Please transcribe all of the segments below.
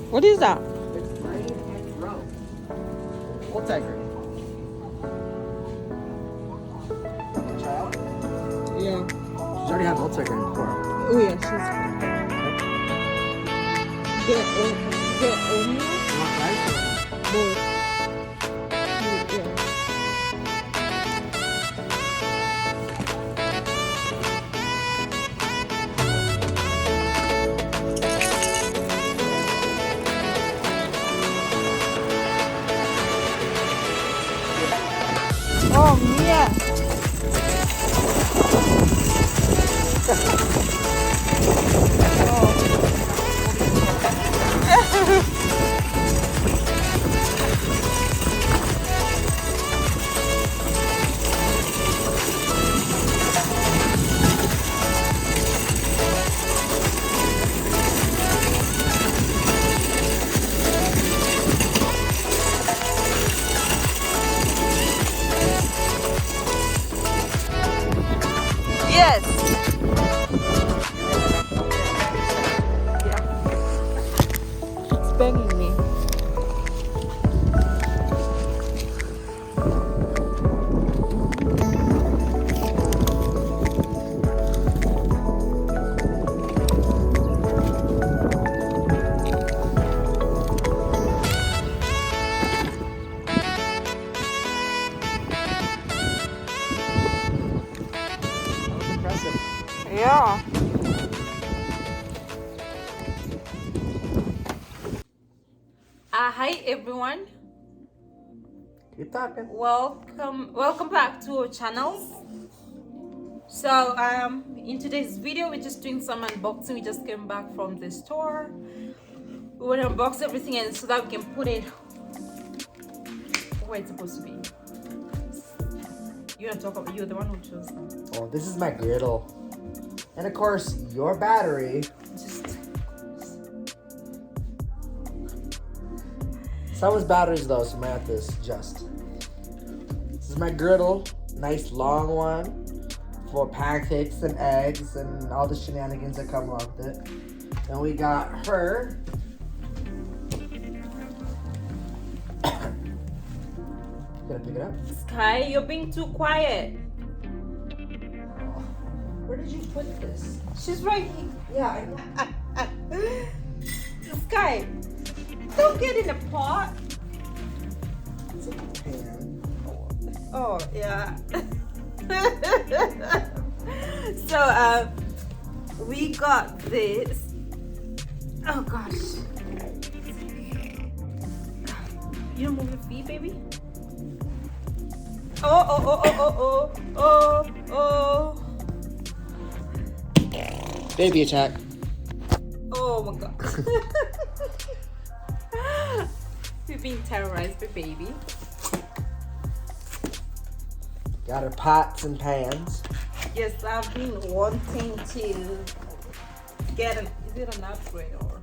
What is that? It's green and grow. Multi-grain. Child? Yeah. She's already had multi-grain before. Oh yeah, she's the oatmeal. You want rice or Both. Yeah. Oh Mia. Yes. Yeah. It's banging me. that was impressive. Yeah. Hi everyone. Keep talking. Welcome back to our channel. So in today's video we're just doing some unboxing. We just came back from the store. We want to unbox everything and so that we can put it where it's supposed to be. You're the one who chose them. Oh, this is my griddle. And of course, your battery. Someone's batteries though, so I might have to adjust. This is my griddle. Nice long one. For pancakes and eggs and all the shenanigans that come along with it. Then we got her. Gonna pick it up. Sky, you're being too quiet. Where did you put this? She's right here. Yeah, I know. Sky, don't get in the pot. It's a pan. Oh yeah. So we got this. Oh gosh. You don't move your feet, baby. Oh. Baby attack. Oh my god. We're being terrorized by baby. Got her pots and pans. Yes, I've been wanting to get an. Is it an upgrade or?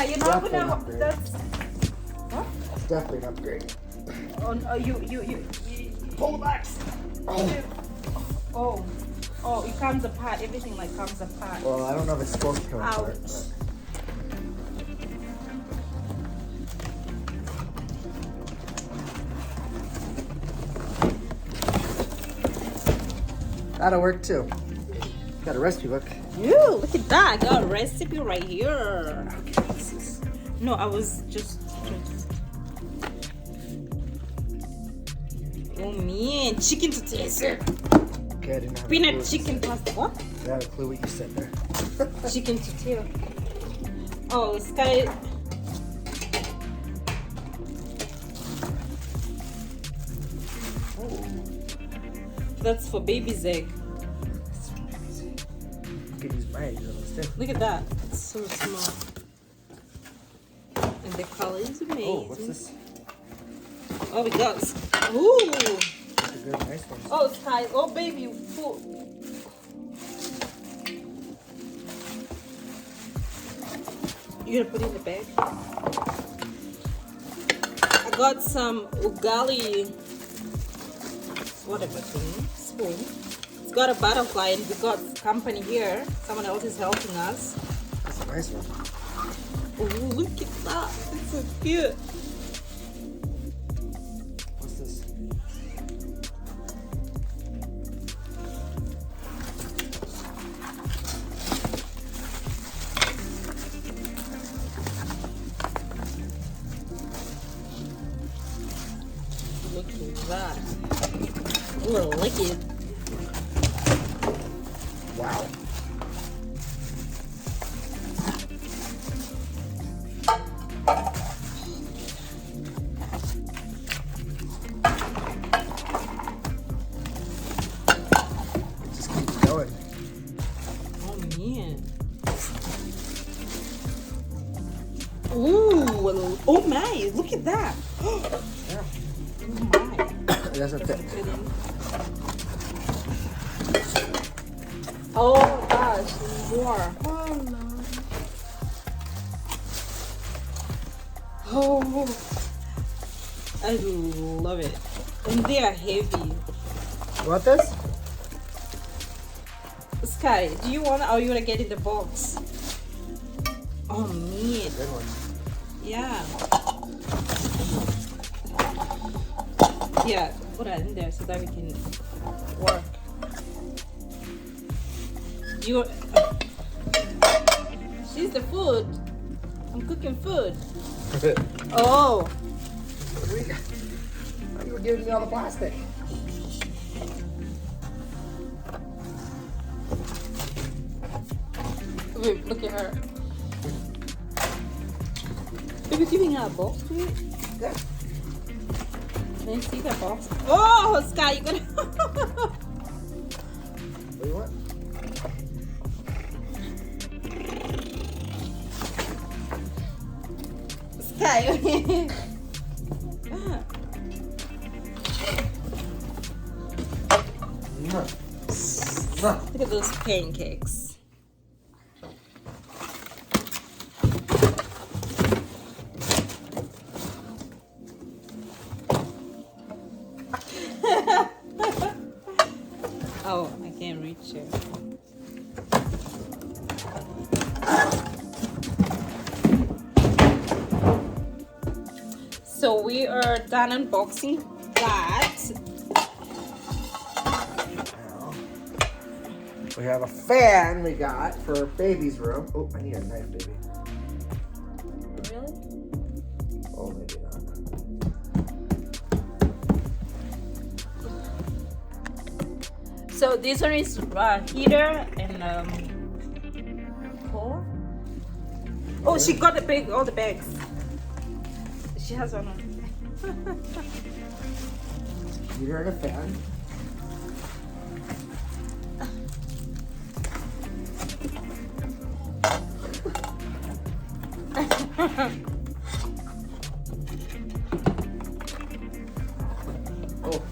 You're not Definitely an gonna. upgrade. That's. What? It's definitely an upgrade. Oh, no, you. Pull the box. Oh, it comes apart. Everything like comes apart. Well, I don't know if it's supposed to come apart. Ouch. But... That'll work too. Got a recipe book. Ooh, look at that. I got a recipe right here. No, I was just. Oh man, chicken to taste. Okay, I didn't have a Peanut clue chicken pasta. What? I didn't have a clue what you said there. Chicken tortilla. Oh, Sky. That's for baby's egg. You could use my eggs on this too. Look at that. It's so small. And the color is amazing. Oh, what's this? Oh, we got. Ooh. That's a good, nice one. Oh, Sky. Oh, baby. Full. You gonna put it in the bag? I got some ugali. Whatever thing. Spoon. It's got a butterfly and we got company here. Someone else is helping us. That's a nice one. Oh, look at that. It's so cute. What's this? Look at that. Ooh, look at it. Wow. It just keeps going. Oh man. Ooh, oh my, look at that. Yeah. Oh my. It doesn't fit. Oh gosh, more. Oh no. Oh, I love it. And they are heavy. You want this? Sky, do you want, or you want to get in the box? Oh man. Good one. Yeah. Yeah, put that in there so that we can work. You. She's the food. I'm cooking food. Oh. What do we got? Oh, you were giving me all the plastic. Wait, look at her. Are you giving her a box to eat? Yeah. Can I see the box? Oh, Sky, you gonna. What do you want? Sky. Look at those pancakes. Oh, I can't reach it. So we are done unboxing that. Now, we have a fan we got for baby's room. Oh, I need a knife, baby. Really? Oh, maybe not. So this one is heater and core. Oh, she got the big, all the bags. She has one on. Heater and a fan. Oh.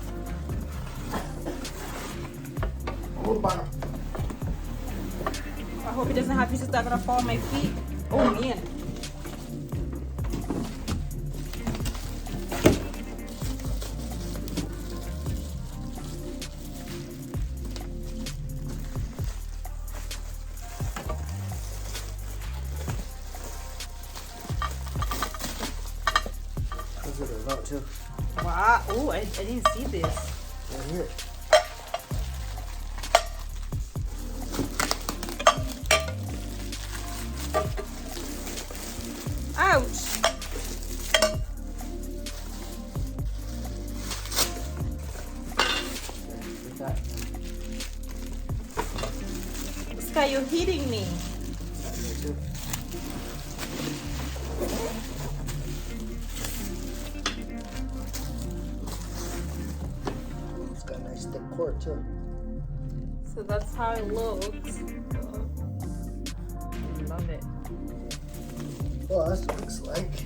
Hold the bottom. I hope it doesn't have pieces that are gonna fall on my feet. Oh man. Those are the remote too. Wow. Oh, I didn't see this. Right here. Ouch. Like that. Sky, you're hitting me. That here too. It's got a nice thick cord too. So that's how it looks. Love it. Plus, it looks like It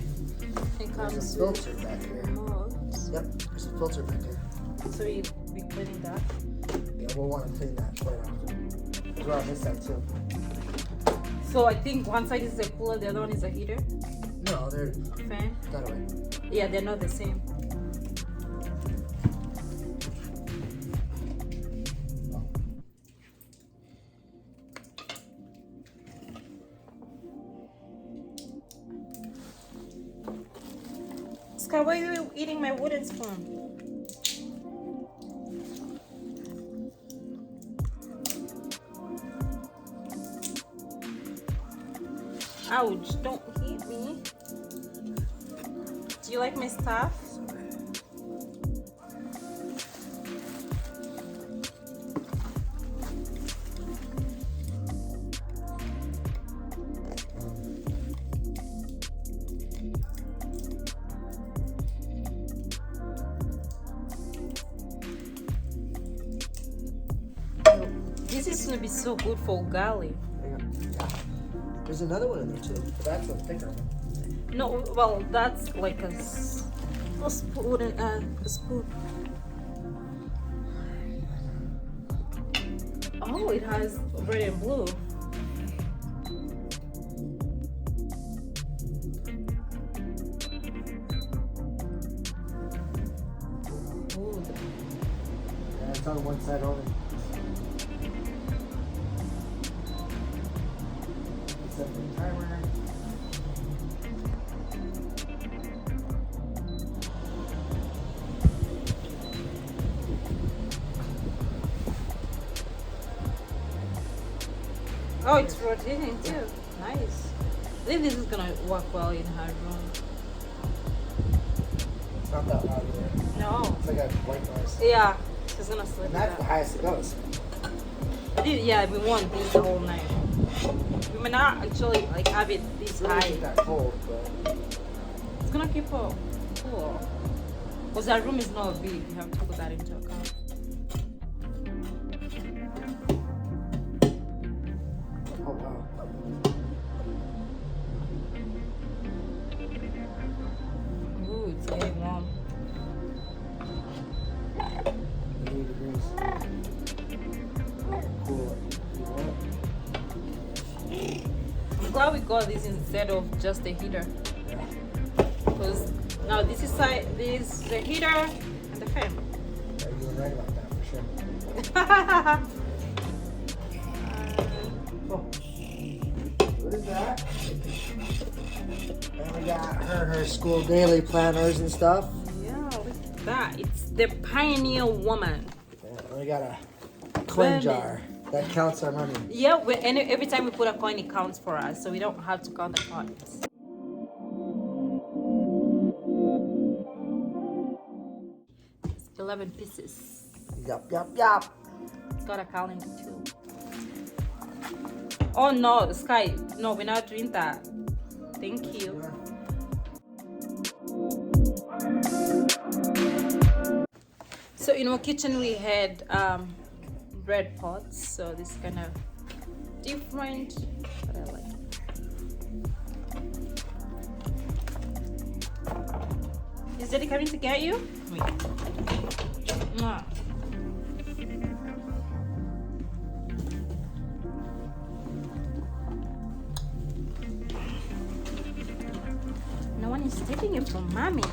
there's comes a filter back with here. remotes. Yep, there's a filter back here. So we cleaning that. Yeah, we'll want to clean that quite often. There's one on this side too. So I think one side is the cooler, the other one is a heater. No, they're Fan. that way. Yeah, they're not the same. Sky, why are you eating my wooden spoon? Ouch, don't hit me. Do you like my stuff? This is gonna be so good for ugali. Yeah. There's another one in there too, but that's a thicker one. No, well, that's like a spoon and a spoon. Oh, it has red and blue. Ooh, Yeah, it's on one side only. Set the timer. oh, it's rotating too. Nice. I think this is gonna work well in her room. It's not that loud either. No. It's like a white noise. Yeah, she's gonna sleep. And that's the highest it goes. Yeah, we want this the whole night. We may not actually like have it this It's really high. not that cold, but It's gonna keep her cool. Because our room is not big. You have to put that into account. oh wow. Ooh, it's getting warm. 80 degrees. Cool. I'm glad we got this instead of just the heater. Yeah. Because now this is the heater and the fan. Yeah, you were right about that for sure. Oh. What is that? And we got her school daily planners and stuff. Yeah, look at that. It's the Pioneer Woman. Yeah, and we got a coin Money. jar that counts our money. Yeah, and every time we put a coin, it counts for us, so we don't have to count the coins. It's 11 pieces. Yup. It's got a calendar too. Oh no, Sky, no, we're not doing that. Thank you. So in our kitchen we had bread pots, so this kind of different, but I like it. Is Daddy coming to get you? Wait. Mwah. No one is taking it from mommy.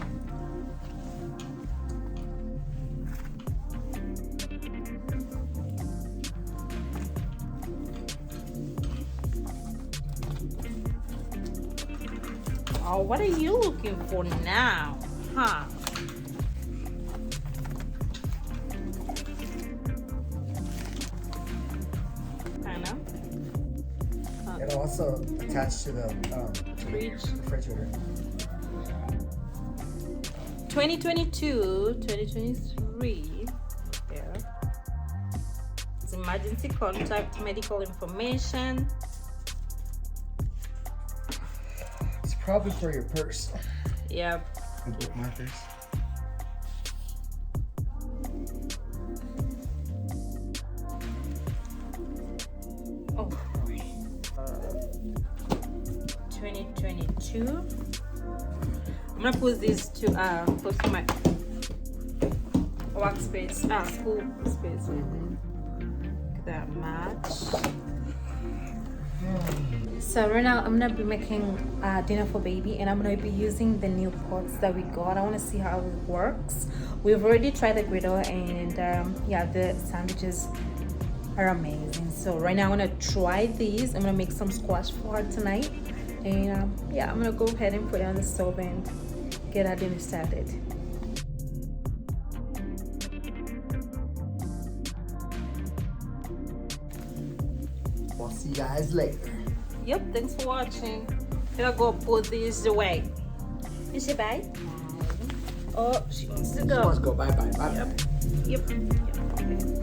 Oh, what are you looking for now? Huh? Kind of. It'll also attach to the Fridge. refrigerator. 2022, 2023. There. It's emergency contact, medical information. It's probably for your purse. Yep. And bookmarkers. Oh, 2022. I'm gonna put this to close to my workspace, school space. Look at that match. So right now I'm gonna be making dinner for baby, and I'm gonna be using the new pots that we got. I want to see how it works. We've already tried the griddle, and yeah, the sandwiches are amazing. So right now I'm gonna try these. I'm gonna make some squash for her tonight, and yeah, I'm gonna go ahead and put it on the stove and get our dinner started. We'll see you guys later. Yep, thanks for watching. Gonna go put this away. You say bye? Oh, she wants to She go. wants to go. Bye bye. Bye. Yep.